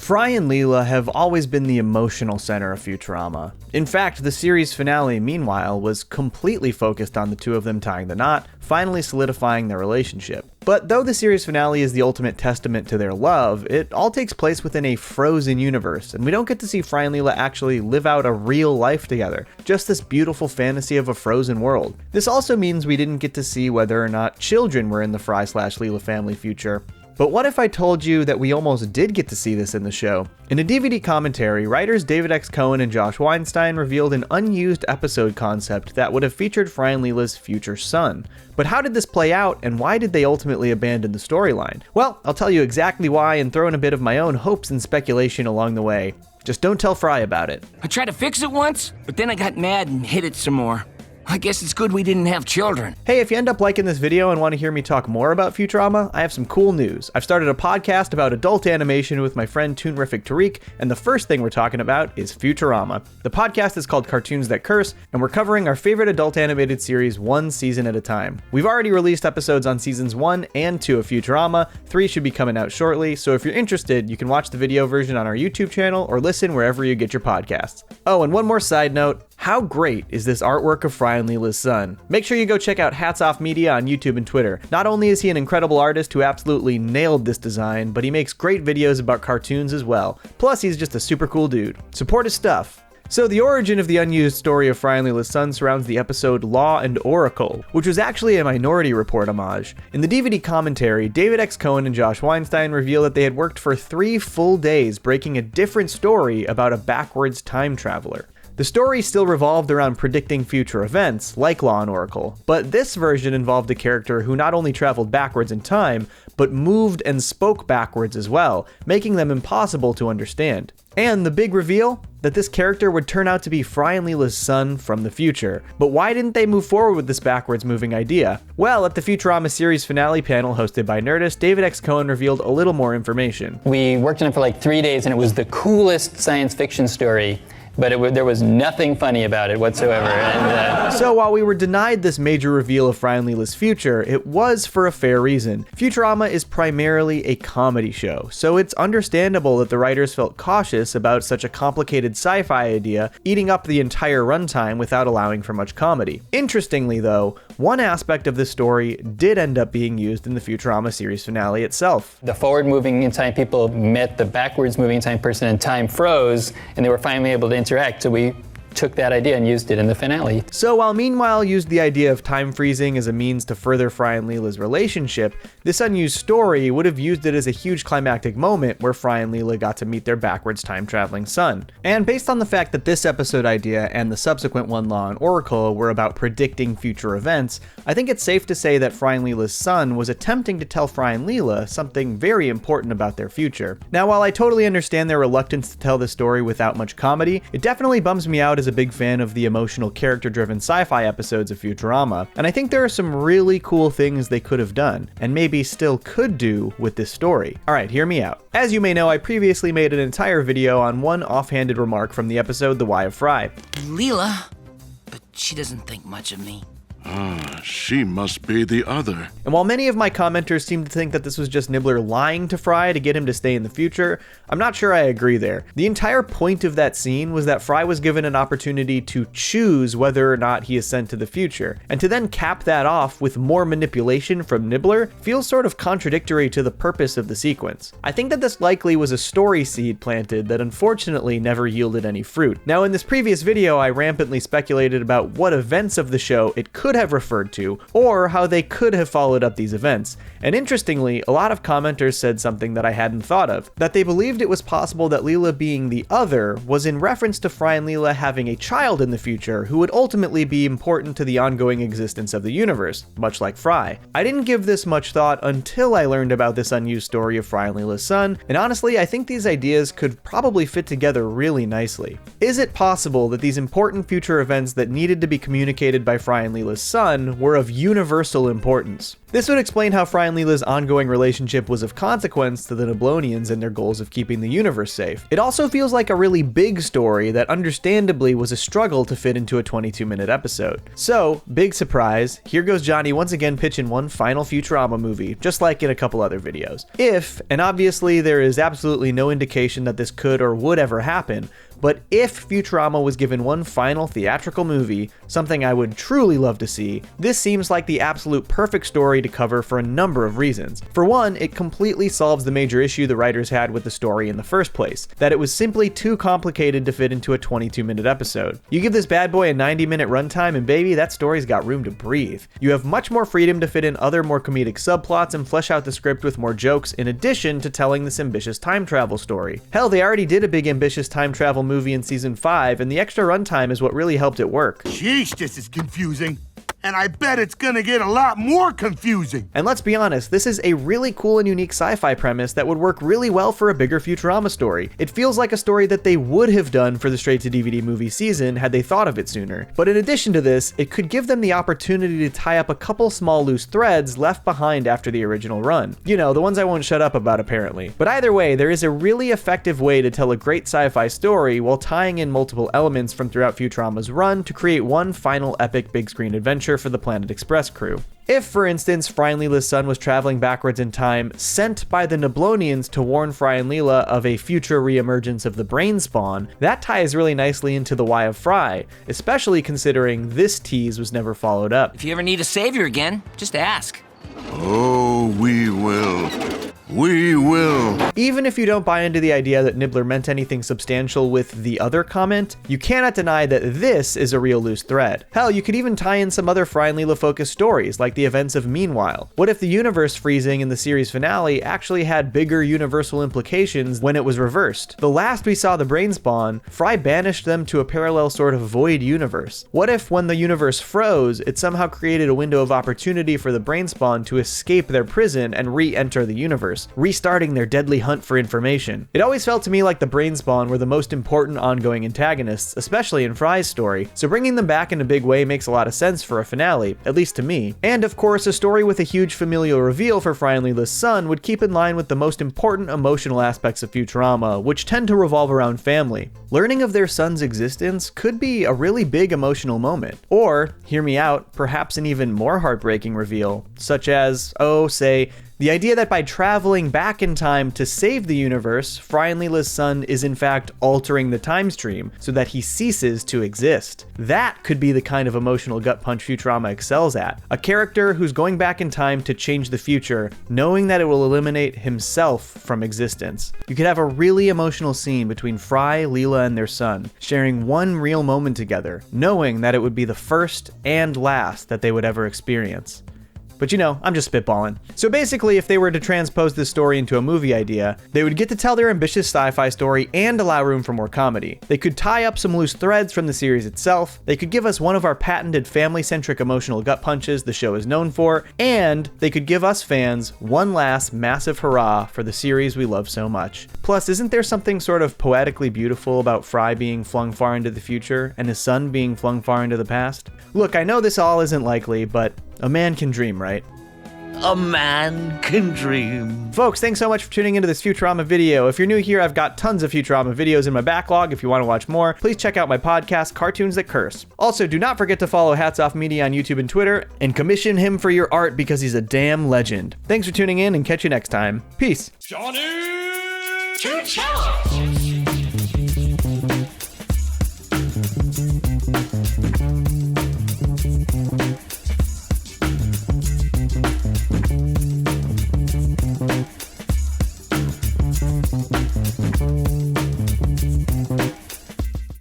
Fry and Leela have always been the emotional center of Futurama. In fact, the series finale, meanwhile, was completely focused on the two of them tying the knot, finally solidifying their relationship. But though the series finale is the ultimate testament to their love, it all takes place within a frozen universe, and we don't get to see Fry and Leela actually live out a real life together, just this beautiful fantasy of a frozen world. This also means we didn't get to see whether or not children were in the Fry/Leela family future. But what if I told you that we almost did get to see this in the show? In a DVD commentary, writers David X. Cohen and Josh Weinstein revealed an unused episode concept that would have featured Fry and Leela's future son. But how did this play out, and why did they ultimately abandon the storyline? Well, I'll tell you exactly why and throw in a bit of my own hopes and speculation along the way. Just don't tell Fry about it. I tried to fix it once, but then I got mad and hit it some more. I guess it's good we didn't have children. Hey, if you end up liking this video and want to hear me talk more about Futurama, I have some cool news. I've started a podcast about adult animation with my friend Toonrific Tariq, and the first thing we're talking about is Futurama. The podcast is called Cartoons That Curse, and we're covering our favorite adult animated series one season at a time. We've already released episodes on seasons 1 and 2 of Futurama. 3 should be coming out shortly, so if you're interested, you can watch the video version on our YouTube channel or listen wherever you get your podcasts. Oh, and one more side note. How great is this artwork of Fry and Leela's son? Make sure you go check out Hats Off Media on YouTube and Twitter. Not only is he an incredible artist who absolutely nailed this design, but he makes great videos about cartoons as well. Plus, he's just a super cool dude. Support his stuff. So the origin of the unused story of Fry and Leela's son surrounds the episode Law and Oracle, which was actually a Minority Report homage. In the DVD commentary, David X. Cohen and Josh Weinstein reveal that they had worked for 3 full days breaking a different story about a backwards time traveler. The story still revolved around predicting future events, like Law and Oracle, but this version involved a character who not only traveled backwards in time, but moved and spoke backwards as well, making them impossible to understand. And the big reveal? That this character would turn out to be Fry and Leela's son from the future. But why didn't they move forward with this backwards moving idea? Well, at the Futurama series finale panel hosted by Nerdist, David X. Cohen revealed a little more information. We worked on it for like 3 days, and it was the coolest science fiction story. But there was nothing funny about it whatsoever. So while we were denied this major reveal of Fry and Leela's future, it was for a fair reason. Futurama is primarily a comedy show, so it's understandable that the writers felt cautious about such a complicated sci-fi idea eating up the entire runtime without allowing for much comedy. Interestingly though, one aspect of this story did end up being used in the Futurama series finale itself. The forward-moving in time people met the backwards-moving in time person, and time froze, and they were finally able to interact, so we took that idea and used it in the finale. So while Meanwhile used the idea of time freezing as a means to further Fry and Leela's relationship, this unused story would have used it as a huge climactic moment where Fry and Leela got to meet their backwards time traveling son. And based on the fact that this episode idea and the subsequent one, Law and Oracle, were about predicting future events, I think it's safe to say that Fry and Leela's son was attempting to tell Fry and Leela something very important about their future. Now, while I totally understand their reluctance to tell this story without much comedy, it definitely bums me out as a big fan of the emotional character-driven sci-fi episodes of Futurama, and I think there are some really cool things they could have done, and maybe still could do with this story. Alright, hear me out. As you may know, I previously made an entire video on one offhanded remark from the episode The Why of Fry. Leela, but she doesn't think much of me. She must be the other. And while many of my commenters seem to think that this was just Nibbler lying to Fry to get him to stay in the future, I'm not sure I agree there. The entire point of that scene was that Fry was given an opportunity to choose whether or not he is sent to the future, and to then cap that off with more manipulation from Nibbler feels sort of contradictory to the purpose of the sequence. I think that this likely was a story seed planted that unfortunately never yielded any fruit. Now, in this previous video, I rampantly speculated about what events of the show it could have referred to, or how they could have followed up these events. And interestingly, a lot of commenters said something that I hadn't thought of, that they believed it was possible that Leela being the other was in reference to Fry and Leela having a child in the future who would ultimately be important to the ongoing existence of the universe, much like Fry. I didn't give this much thought until I learned about this unused story of Fry and Leela's son, and honestly, I think these ideas could probably fit together really nicely. Is it possible that these important future events that needed to be communicated by Fry and Leela's son were of universal importance. This would explain how Fry and Leela's ongoing relationship was of consequence to the Neblonians and their goals of keeping the universe safe. It also feels like a really big story that understandably was a struggle to fit into a 22-minute episode. So, big surprise, here goes Johnny once again pitching one final Futurama movie, just like in a couple other videos. If, and obviously there is absolutely no indication that this could or would ever happen, but if Futurama was given one final theatrical movie, something I would truly love to see, this seems like the absolute perfect story to cover for a number of reasons. For one, it completely solves the major issue the writers had with the story in the first place, that it was simply too complicated to fit into a 22-minute episode. You give this bad boy a 90-minute runtime and baby, that story's got room to breathe. You have much more freedom to fit in other more comedic subplots and flesh out the script with more jokes in addition to telling this ambitious time travel story. Hell, they already did a big ambitious time travel movie in season 5, and the extra runtime is what really helped it work. Sheesh, this is confusing. And I bet it's gonna get a lot more confusing. And let's be honest, this is a really cool and unique sci-fi premise that would work really well for a bigger Futurama story. It feels like a story that they would have done for the straight-to-DVD movie season had they thought of it sooner. But in addition to this, it could give them the opportunity to tie up a couple small loose threads left behind after the original run. You know, the ones I won't shut up about apparently. But either way, there is a really effective way to tell a great sci-fi story while tying in multiple elements from throughout Futurama's run to create one final epic big screen adventure for the Planet Express crew. If, for instance, Fry and Leela's son was traveling backwards in time, sent by the Neblonians to warn Fry and Leela of a future reemergence of the brain spawn, that ties really nicely into the why of Fry, especially considering this tease was never followed up. If you ever need a savior again, just ask. Oh, we will. We will. Even if you don't buy into the idea that Nibbler meant anything substantial with the other comment, you cannot deny that this is a real loose thread. Hell, you could even tie in some other Fry and Leela focused stories, like the events of Meanwhile. What if the universe freezing in the series finale actually had bigger universal implications when it was reversed? The last we saw the brain spawn, Fry banished them to a parallel sort of void universe. What if when the universe froze, it somehow created a window of opportunity for the brain spawn to escape their prison and re-enter the universe, restarting their deadly hunt for information? It always felt to me like the brain spawn were the most important ongoing antagonists, especially in Fry's story, so bringing them back in a big way makes a lot of sense for a finale, at least to me. And of course, a story with a huge familial reveal for Fry and Leela's son would keep in line with the most important emotional aspects of Futurama, which tend to revolve around family. Learning of their son's existence could be a really big emotional moment. Or, hear me out, perhaps an even more heartbreaking reveal, such as, say, the idea that by traveling back in time to save the universe, Fry and Leela's son is in fact altering the time stream so that he ceases to exist. That could be the kind of emotional gut punch Futurama excels at. A character who's going back in time to change the future, knowing that it will eliminate himself from existence. You could have a really emotional scene between Fry, Leela, and their son, sharing one real moment together, knowing that it would be the first and last that they would ever experience. But you know, I'm just spitballing. So basically, if they were to transpose this story into a movie idea, they would get to tell their ambitious sci-fi story and allow room for more comedy. They could tie up some loose threads from the series itself, they could give us one of our patented family-centric emotional gut punches the show is known for, and they could give us fans one last massive hurrah for the series we love so much. Plus, isn't there something sort of poetically beautiful about Fry being flung far into the future and his son being flung far into the past? Look, I know this all isn't likely, but a man can dream, right? A man can dream. Folks, thanks so much for tuning into this Futurama video. If you're new here, I've got tons of Futurama videos in my backlog. If you want to watch more, please check out my podcast, Cartoons That Curse. Also, do not forget to follow Hats Off Media on YouTube and Twitter, and commission him for your art because he's a damn legend. Thanks for tuning in, and catch you next time. Peace. Johnny! Futurama!